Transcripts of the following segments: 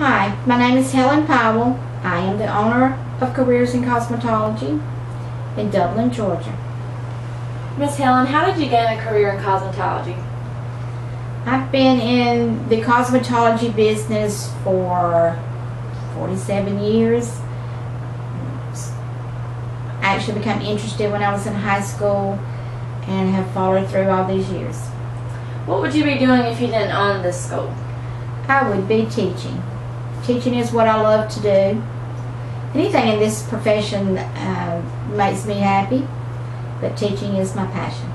Hi, my name is Helen Powell. I am the owner of Careers in Cosmetology in Dublin, Georgia. Miss Helen, how did you gain a career in cosmetology? I've been in the cosmetology business for 47 years. I actually became interested when I was in high school and have followed through all these years. What would you be doing if you didn't own this school? I would be teaching. Teaching is what I love to do. Anything in this profession makes me happy, but teaching is my passion.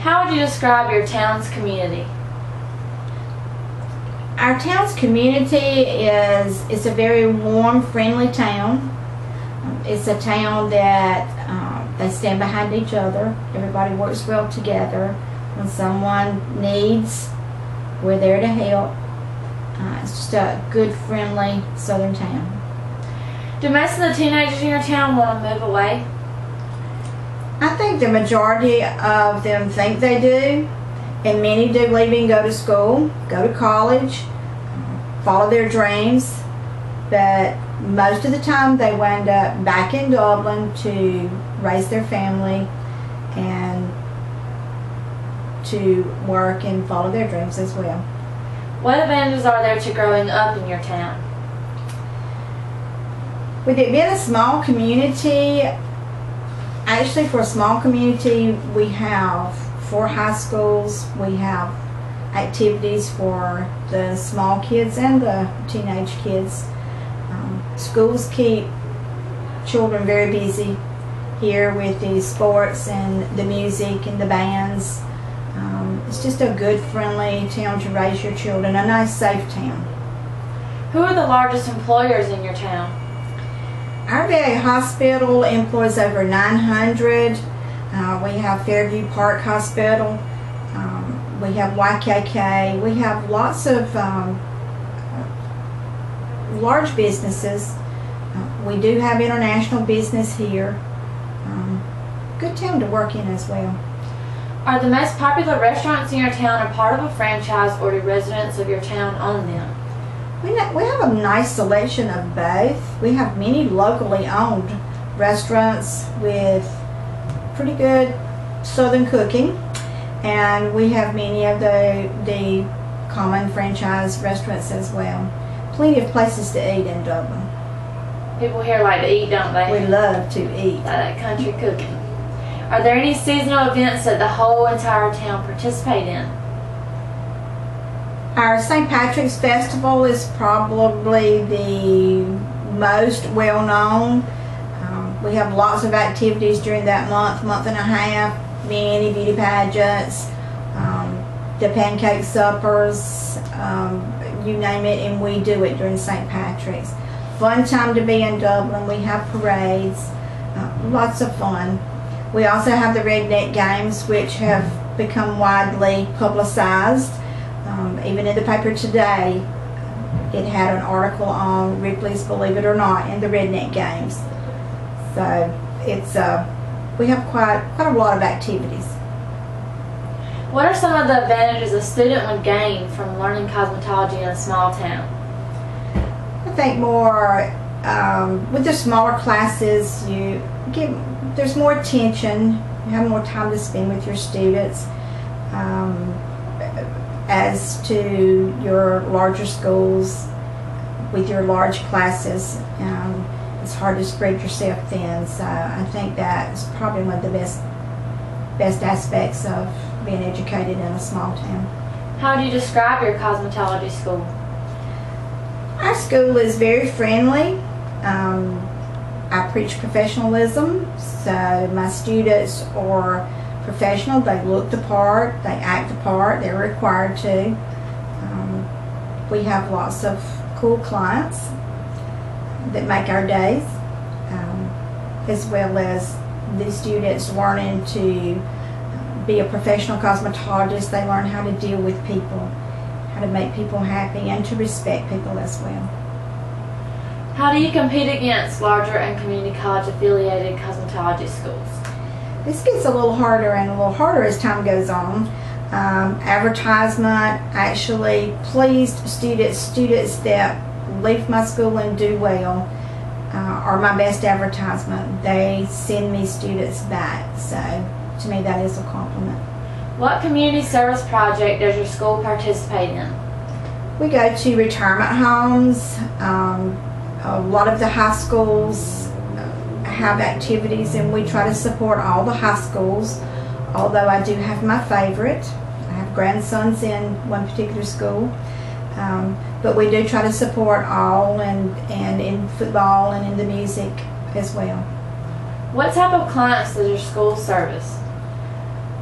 How would you describe your town's community? Our town's community is a very warm, friendly town. It's a town that they stand behind each other. Everybody works well together. When someone needs, we're there to help. It's just a good, friendly southern town. Do most of the teenagers in your town want to move away? I think the majority of them think they do, and many do leave and go to school, go to college, follow their dreams, but most of the time they wind up back in Dublin to raise their family and to work and follow their dreams as well. What advantages are there to growing up in your town? With it being a small community, actually for a small community we have 4 high schools, we have activities for the small kids and the teenage kids. Schools keep children very busy here with the sports and the music and the bands. It's just a good, friendly town to raise your children, a nice, safe town. Who are the largest employers in your town? Our VA hospital employs over 900. We have Fairview Park Hospital. We have YKK. We have lots of large businesses. We do have international business here. Good town to work in as well. Are the most popular restaurants in your town a part of a franchise, or do residents of your town own them? We have a nice selection of both. We have many locally owned restaurants with pretty good southern cooking, and we have many of the common franchise restaurants as well. Plenty of places to eat in Dublin. People here like to eat, don't they? We love to eat. Like that country cooking. Are there any seasonal events that the whole entire town participate in? Our St. Patrick's Festival is probably the most well known. We have lots of activities during that month and a half, many beauty pageants, the pancake suppers, you name it, and we do it during St. Patrick's. Fun time to be in Dublin. We have parades, lots of fun. We also have the Redneck Games, which have become widely publicized. Even in the paper today, it had an article on Ripley's Believe It or Not and the Redneck Games. So it's we have quite a lot of activities. What are some of the advantages a student would gain from learning cosmetology in a small town? I think more with the smaller classes, there's more attention. You have more time to spend with your students. As to your larger schools, with your large classes, it's hard to spread yourself thin. So I think that's probably one of the best aspects of being educated in a small town. How do you describe your cosmetology school? Our school is very friendly. I preach professionalism, so my students are professional. They look the part, they act the part, they're required to. We have lots of cool clients that make our days, as well as the students learning to be a professional cosmetologist. They learn how to deal with people, how to make people happy, and to respect people as well. How do you compete against larger and community college affiliated cosmetology schools? This gets a little harder and a little harder as time goes on. Advertisement actually pleased students that leave my school and do well are my best advertisement. They send me students back, so to me that is a compliment. What community service project does your school participate in? We go to retirement homes. A lot of the high schools have activities, and we try to support all the high schools, although I do have my favorite. I have grandsons in one particular school, but we do try to support all, and in football and in the music as well. What type of clients does your school service?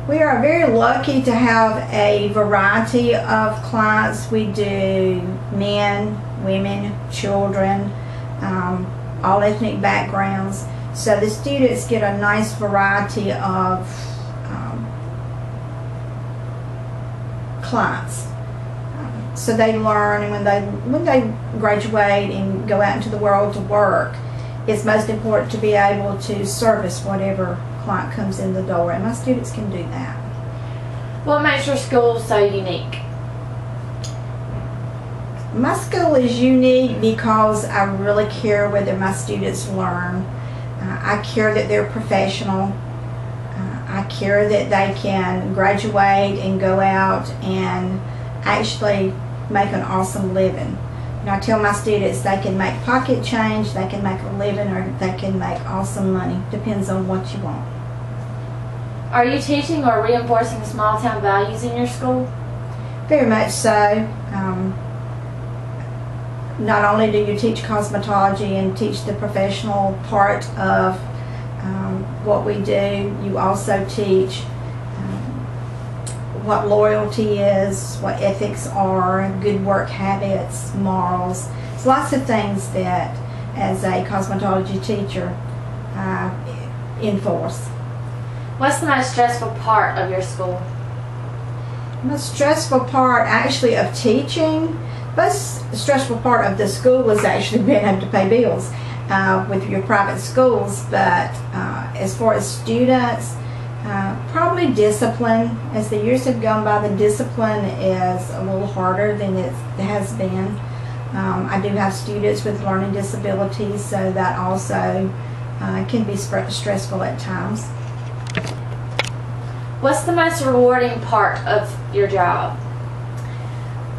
We are very lucky to have a variety of clients. We do men, women, children, all ethnic backgrounds. So the students get a nice variety of clients. So they learn, and when they graduate and go out into the world to work, it's most important to be able to service whatever client comes in the door, and my students can do that. What makes your school so unique? My school is unique because I really care whether my students learn. I care that they're professional. I care that they can graduate and go out and actually make an awesome living. And I tell my students they can make pocket change, they can make a living, or they can make awesome money. Depends on what you want. Are you teaching or reinforcing small town values in your school? Very much so. Not only do you teach cosmetology and teach the professional part of what we do, you also teach what loyalty is, what ethics are, good work habits, morals. It's lots of things that, as a cosmetology teacher, enforce. What's the most stressful part of your school? The most stressful part actually of teaching, the most stressful part of the school is actually being able to pay bills with your private schools, but as far as students, probably discipline. As the years have gone by, the discipline is a little harder than it has been. I do have students with learning disabilities, so that also can be stressful at times. What's the most rewarding part of your job?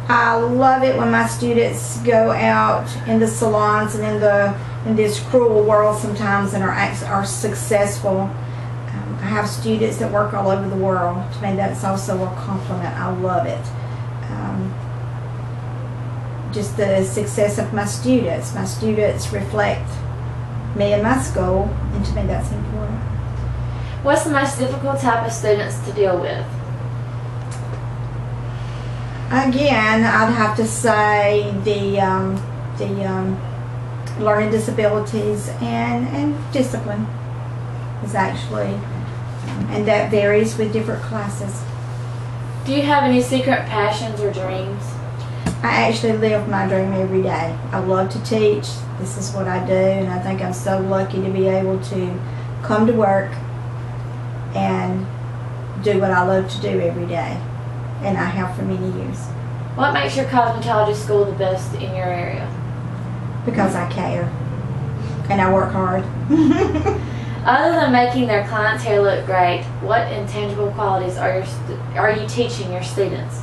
I love it when my students go out in the salons and in this cruel world sometimes and are successful. I have students that work all over the world. To me, that's also a compliment. I love it. Just the success of my students. My students reflect me and my school, and to me that's important. What's the most difficult type of students to deal with? Again, I'd have to say the learning disabilities and discipline is actually, and that varies with different classes. Do you have any secret passions or dreams? I actually live my dream every day. I love to teach. This is what I do, and I think I'm so lucky to be able to come to work and do what I love to do every day, and I have for many years. What makes your cosmetology school the best in your area? Because I care, and I work hard. Other than making their clients' hair look great, what intangible qualities are you teaching your students?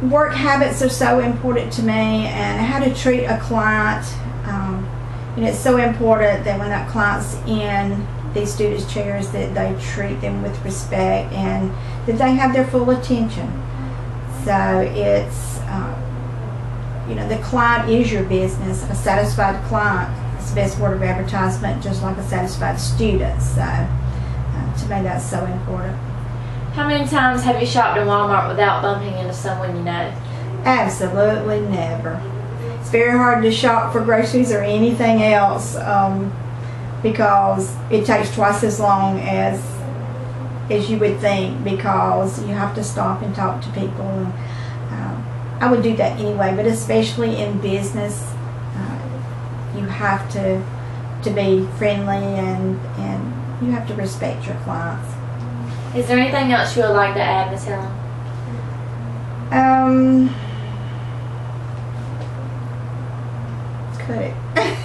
Work habits are so important to me, and how to treat a client. It's so important that when that client's in these students' chairs that they treat them with respect and that they have their full attention. So it's, the client is your business. A satisfied client is the best word of advertisement, just like a satisfied student. So to me that's so important. How many times have you shopped in Walmart without bumping into someone you know? Absolutely never. It's very hard to shop for groceries or anything else because it takes twice as long as you would think, because you have to stop and talk to people. And, I would do that anyway, but especially in business, you have to be friendly and you have to respect your clients. Is there anything else you would like to add, Ms. Helen? cut it.